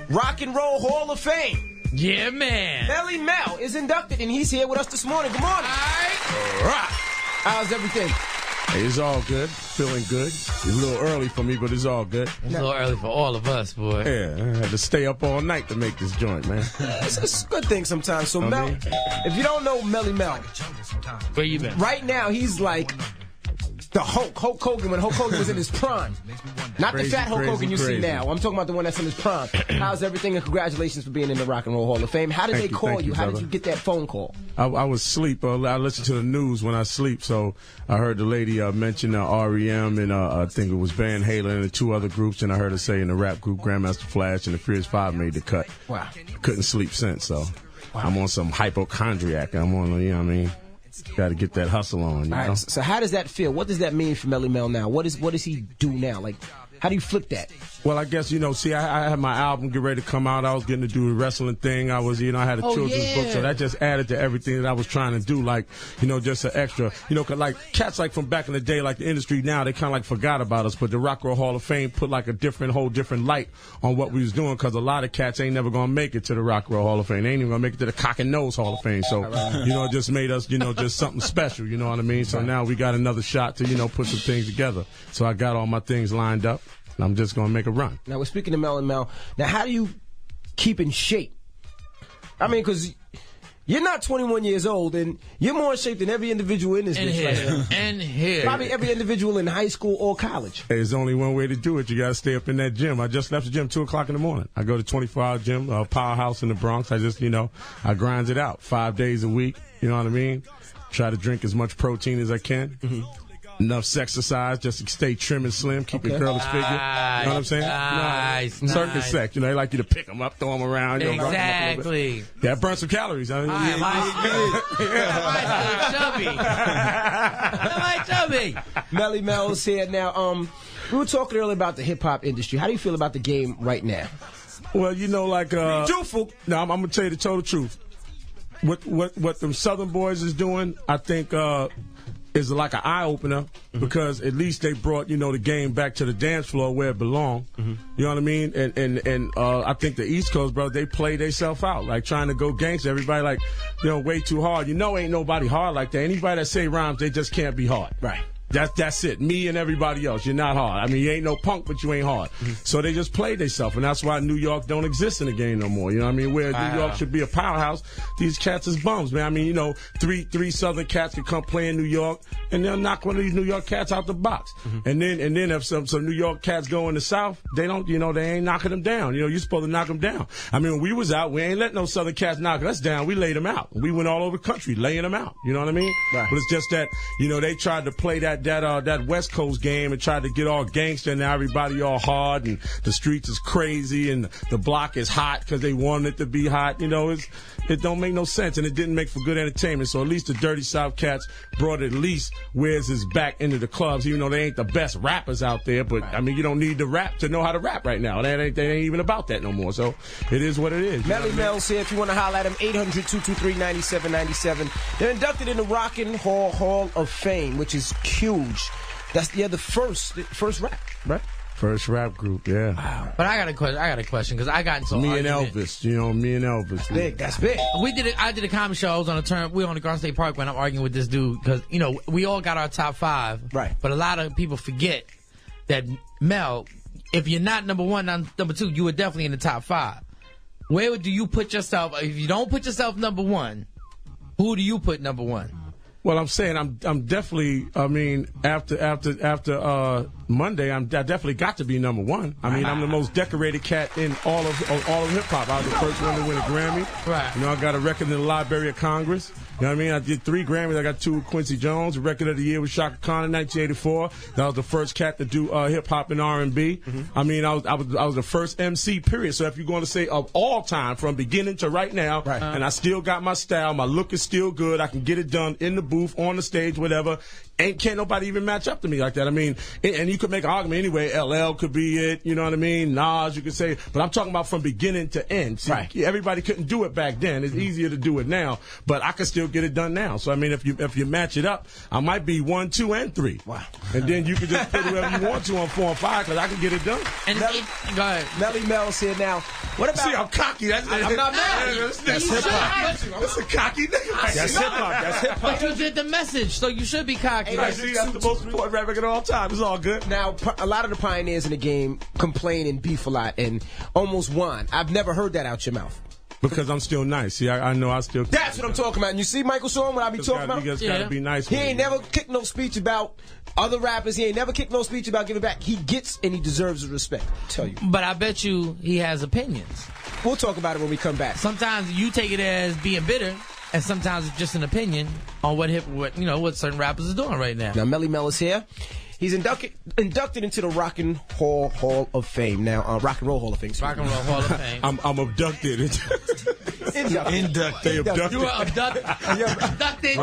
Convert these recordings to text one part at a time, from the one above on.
Rock and Roll Hall of Fame. Yeah, man. Melle Mel is inducted, and he's here with us this morning. Good morning. All right. How's everything? Hey, it's all good. Feeling good. It's a little early for me, but it's all good. It's a little early for all of us, boy. Yeah, I had to stay up all night to make this joint, man. It's a good thing sometimes. So, Mel, if you don't know Melle Mel, Where you been? right now he's like the Hulk Hogan when Hulk Hogan was in his prime. Not the fat Hulk Hogan you see now. I'm talking about the one that's in his prime. How's everything? And congratulations for being in the Rock and Roll Hall of Fame. How did they call you? How did you get that phone call? I was asleep. I listen to the news when I sleep, so I heard the lady mention REM, and I think it was Van Halen and the two other groups, and I heard her say in the rap group Grandmaster Flash and the Furious 5 made the cut. Wow. Couldn't sleep since, so I'm on some hypochondriac. I'm on, you know what I mean? Got to get that hustle on. You know? Right, so how does that feel? What does that mean for Melle Mel now? What does he do now? Like, how do you flip that? Well, I guess, see, I had my album get ready to come out. I was getting to do the wrestling thing. I was, I had a children's book, so that just added to everything that I was trying to do, like, just an extra, 'cause like cats like from back in the day, like the industry now, they kind of like forgot about us, but the Rock and Roll Hall of Fame put like a whole different light on what we was doing, because a lot of cats ain't never gonna make it to the Rock and Roll Hall of Fame. They ain't even gonna make it to the Cock and Nose Hall of Fame. So, it just made us, just something special, you know what I mean? So now we got another shot to, put some things together. So I got all my things lined up. I'm just going to make a run. Now, we're speaking to Melle Mel. Now, how do you keep in shape? I mean, because you're not 21 years old, and you're more in shape than every individual in this bitch right now. And here. Probably every individual in high school or college. Hey, there's only one way to do it. You got to stay up in that gym. I just left the gym 2 o'clock in the morning. I go to 24-hour gym, Powerhouse in the Bronx. I just, I grind it out 5 days a week. You know what I mean? Try to drink as much protein as I can. Enough exercise just to stay trim and slim, keep your girlish figure. You know what I'm saying? Nice. Circus sex. They like you to pick them up, throw them around. Exactly. Yeah, burn some calories. I mean, chubby. Melle Mel's here now. We were talking earlier about the hip hop industry. How do you feel about the game right now? Well, like truthful. No, I'm gonna tell you the total truth. What them Southern boys is doing, I think is like an eye-opener, because at least they brought, the game back to the dance floor where it belonged. You know what I mean? And I think the East Coast, bro, they play themselves out, like trying to go gangster. Everybody like, way too hard. Ain't nobody hard like that. Anybody that say rhymes, they just can't be hard. Right. That's it. Me and everybody else. You're not hard. I mean, you ain't no punk, but you ain't hard. So they just play themselves, and that's why New York don't exist in the game no more. You know what I mean? Where New York should be a powerhouse, these cats is bums, man. I mean, three Southern cats can come play in New York, and they'll knock one of these New York cats out the box. And then if some New York cats go in the South, they don't, they ain't knocking them down. You're supposed to knock them down. I mean, when we was out, we ain't let no Southern cats knock us down. We laid them out. We went all over the country laying them out. You know what I mean? Right. But it's just that, they tried to play that West Coast game and tried to get all gangster, and now everybody all hard, and the streets is crazy, and the block is hot because they wanted it to be hot. It don't make no sense, and it didn't make for good entertainment. So at least the Dirty South cats brought at least Where's his back into the clubs, even though they ain't the best rappers out there. But I mean, you don't need to rap to know how to rap right now. They ain't even about that no more. So it is what it is. Melle Mel's here. If you want to holler at him, 800-223-9797. They're inducted in the Rock and Roll Hall of Fame, which is huge. That's the first rap, right? First rap group, yeah. Wow. But I got a question because I got into me and Elvis. Me and Elvis. That's big. That's big. I did a comedy show. I was on a turn. We were on the Garden State Park when I'm arguing with this dude because we all got our top 5, right? But a lot of people forget that Mel, if you're not number 1, not number 2, you were definitely in the top 5. Where do you put yourself? If you don't put yourself number 1, who do you put number 1? Well, I'm saying I'm definitely. I mean, after Monday, I definitely got to be number 1. I mean, I'm the most decorated cat in all of hip hop. I was the first one to win a Grammy. Right. I got a record in the Library of Congress. You know what I mean? I did 3 Grammys. I got 2 with Quincy Jones. The record of the year was Shaka Khan in 1984. That was the first cat to do hip hop and R&B. I mean, I was the first MC. Period. So if you're going to say of all time, from beginning to right now, and I still got my style. My look is still good. I can get it done in the booth, on the stage, whatever. can't nobody even match up to me like that. I mean, and you could make an argument anyway. LL could be it, you know what I mean? Nas, you could say, but I'm talking about from beginning to end. See, right. Everybody couldn't do it back then. It's easier to do it now, but I can still get it done now. So I mean, if you match it up, I might be 1, 2, and 3. Wow. And then you can just put whoever you want to on 4 and 5 because I can get it done. And go ahead. Melle Mel's here now. What about? See, I'm cocky. I'm not mad. That's hip hop. That's a cocky nigga. That's hip hop. That's hip hop. But you did the message, so you should be cocky. Hey, see, that's the most important rap record of all time. It's all good. Now, a lot of the pioneers in the game complain and beef a lot and almost whine. I've never heard that out your mouth. Because I'm still nice. See, I know I still. That's what I'm talking about. And you see Michael Sean, what I be talking about? You just gotta be nice. He ain't never kicked no speech about other rappers. He ain't never kicked no speech about giving back. He gets and he deserves the respect. I tell you. But I bet you he has opinions. We'll talk about it when we come back. Sometimes you take it as being bitter, and sometimes it's just an opinion on what certain rappers are doing right now. Now, Melle Mel is here. He's inducted into the Rock and Roll Hall of Fame. Now, Rock and Roll Hall of Fame. Rock and Roll Hall of Fame. I'm abducted. Inducted. You were abducted. Abducted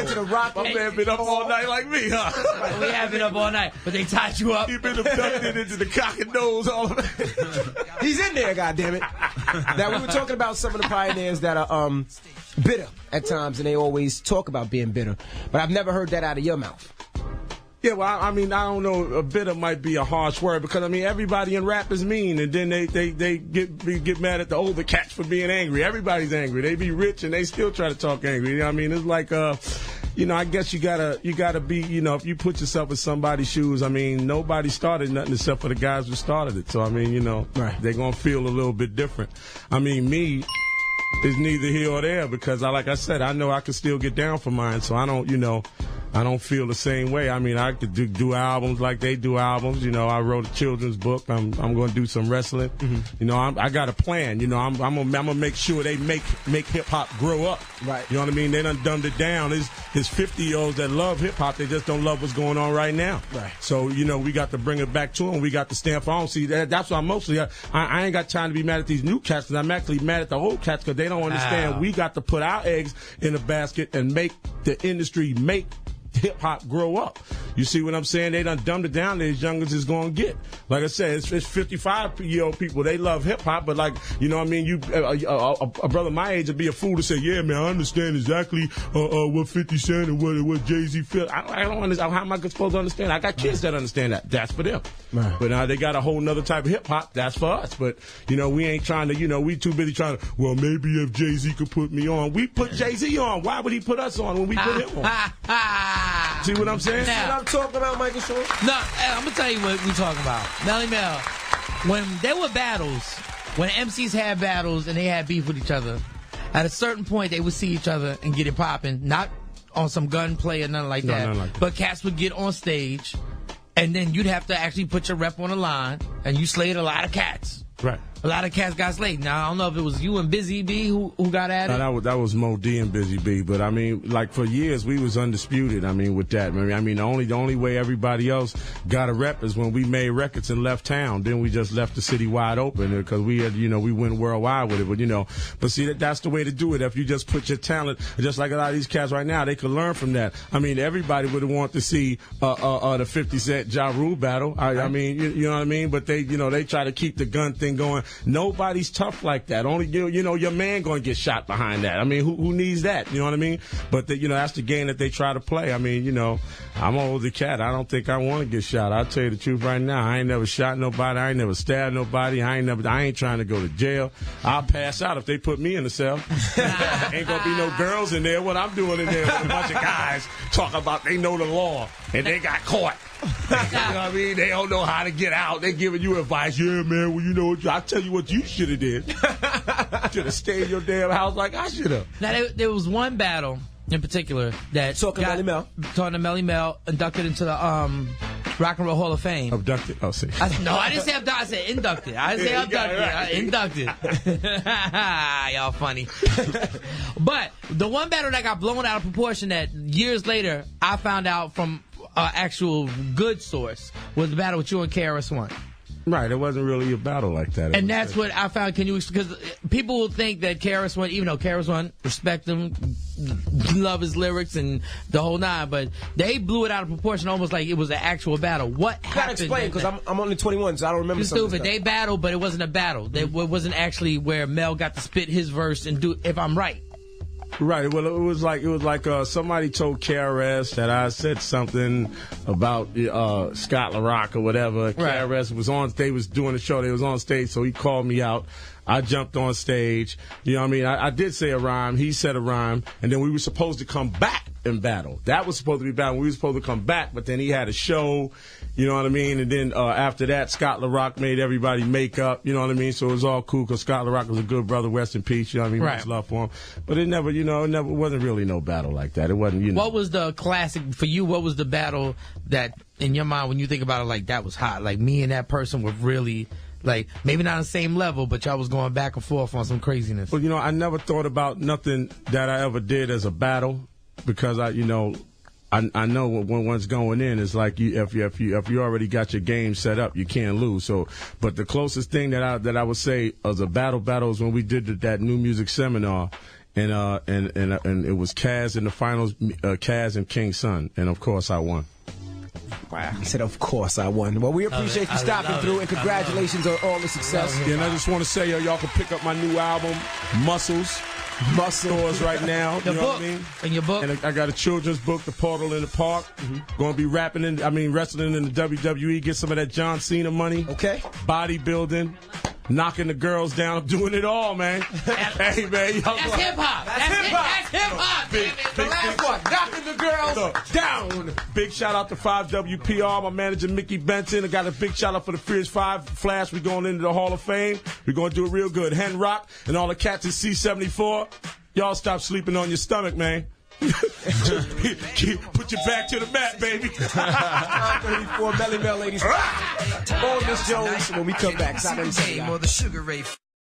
to the Rock. My man been up all night like me, huh? We have been up all night, but they tied you up. He been abducted into the cock and nose. All of it. He's in there, goddammit. Now, we were talking about some of the pioneers that are bitter at times, and they always talk about being bitter. But I've never heard that out of your mouth. Yeah, well, I mean, I don't know. Bitter might be a harsh word because I mean, everybody in rap is mean, and then they get mad at the older cats for being angry. Everybody's angry. They be rich and they still try to talk angry. You know what I mean? It's like, I guess you gotta be, if you put yourself in somebody's shoes. I mean, nobody started nothing except for the guys who started it. So I mean, right. They're gonna feel a little bit different. I mean, me. It's neither here or there because like I said, I know I can still get down for mine. So I don't feel the same way. I mean, I could do albums like they do albums. I wrote a children's book. I'm going to do some wrestling. Mm-hmm. I got a plan. I'm gonna make sure they make hip hop grow up. Right. You know what I mean? They done dumbed it down. There's 50-year-olds that love hip hop. They just don't love what's going on right now. Right. So we got to bring it back to them. We got to stand for them. See, that's why I ain't got time to be mad at these new cats. I'm actually mad at the old cats because they don't understand. We got to put our eggs in a basket and make the industry make hip hop grow up. You see what I'm saying? They done dumbed it down. As young as it's gonna get. Like I said, it's 55-year-old people. They love hip hop, but like what I mean, a brother my age would be a fool to say, yeah, man, I understand exactly what 50 Cent and what Jay-Z feel. I don't understand. How am I supposed to understand? I got kids that understand that. That's for them. Right. But now they got a whole nother type of hip hop. That's for us. But we ain't trying to. We too busy trying to. Well, maybe if Jay-Z could put me on, we put Jay-Z on. Why would he put us on when we put him on? See what I'm saying? That's what I'm talking about, Michael Sean. No, I'm going to tell you what we talking about. Melle Mel, when there were battles, when MCs had battles and they had beef with each other, at a certain point they would see each other and get it popping, not on some gunplay or nothing like that. Nothing like that. But cats would get on stage, and then you'd have to actually put your rep on the line, and you slayed a lot of cats. Right. A lot of cats got slayed. Now, I don't know if it was you and Busy B who got at it. No, that was Mo D and Busy B. But, I mean, like, for years, we was undisputed, I mean, with that. I mean, the only way everybody else got a rep is when we made records and left town. Then we just left the city wide open because we had, we went worldwide with it. But see, that's the way to do it. If you just put your talent, just like a lot of these cats right now, they could learn from that. I mean, everybody would want to see the 50 Cent Ja Rule battle. I mean, you know what I mean? But they, they try to keep the gun thing going. Nobody's tough like that. Only your man going to get shot behind that. I mean, who needs that? You know what I mean? But that's the game that they try to play. I mean, I'm an older cat. I don't think I want to get shot. I'll tell you the truth right now. I ain't never shot nobody. I ain't never stabbed nobody. I ain't trying to go to jail. I'll pass out if they put me in the cell. Ain't gonna be no girls in there. What I'm doing in there with a bunch of guys talking about they know the law and they got caught. You know what I mean? They don't know how to get out. They giving you advice. Yeah, man, well, I'll tell you what you should have did. Should have stayed in your damn house like I should have. Now, there was one battle in particular that talking to Melle Mel, inducted into the Rock and Roll Hall of Fame. Abducted? Oh, see. No, I didn't say abducted. I said inducted. I didn't say abducted. Inducted. Y'all funny. But the one battle that got blown out of proportion that years later I found out from actual good source was the battle with you and KRS-One. Right, it wasn't really a battle like that. And that's what I found. Because people will think that KRS-One, even though KRS-One, respect him, love his lyrics and the whole nine, but they blew it out of proportion, almost like it was an actual battle. What happened? You gotta explain, because I'm only 21, so I don't remember. It's stupid. They battled, but it wasn't a battle. It wasn't actually where Mel got to spit his verse and do. If I'm right. Right. Well, it was like somebody told KRS that I said something about Scott LaRock or whatever. Right. KRS was on. They was doing the show. They was on stage, so he called me out. I jumped on stage. You know what I mean? I did say a rhyme. He said a rhyme, and then we were supposed to come back and battle. That was supposed to be battle. We were supposed to come back, but then he had a show. You know what I mean? And then after that, Scott LaRock made everybody make up. You know what I mean? So it was all cool because Scott LaRock was a good brother. Rest in peace. You know what I mean? Right. Much love for him. But it never, wasn't really no battle like that. It wasn't, What was the classic for you? What was the battle that in your mind when you think about it, like that was hot? Like me and that person were really. Like, maybe not on the same level, but y'all was going back and forth on some craziness. Well, I never thought about nothing that I ever did as a battle because I know when one's going in, it's like if you already got your game set up, you can't lose. So, but the closest thing that I would say as a battle is when we did that new music seminar, and it was Kaz in the finals, Kaz and King Sun, and of course I won. Wow. He said, of course I won. Well, we appreciate you stopping through, and congratulations on all the success. Yeah, and I just want to say, y'all can pick up my new album, Muscles. Stores right now. The you know book. What I mean? And your book. And I got a children's book, The Portal in the Park. Going to be wrestling in the WWE, get some of that John Cena money. Okay. Bodybuilding. Knocking the girls down. I'm doing it all, man. Hey, man. That's hip-hop. That's hip-hop. That's hip-hop. The last one. Knocking the girls down. Big shout-out to 5WPR, my manager, Mickey Benton. I got a big shout-out for the Fierce 5 Flash. We're going into the Hall of Fame. We're going to do it real good. Hen Rock and all the cats in C74. Y'all stop sleeping on your stomach, man. Put your back to the mat, baby. 34 Melle Mel, ladies. All Miss Jones when we come back.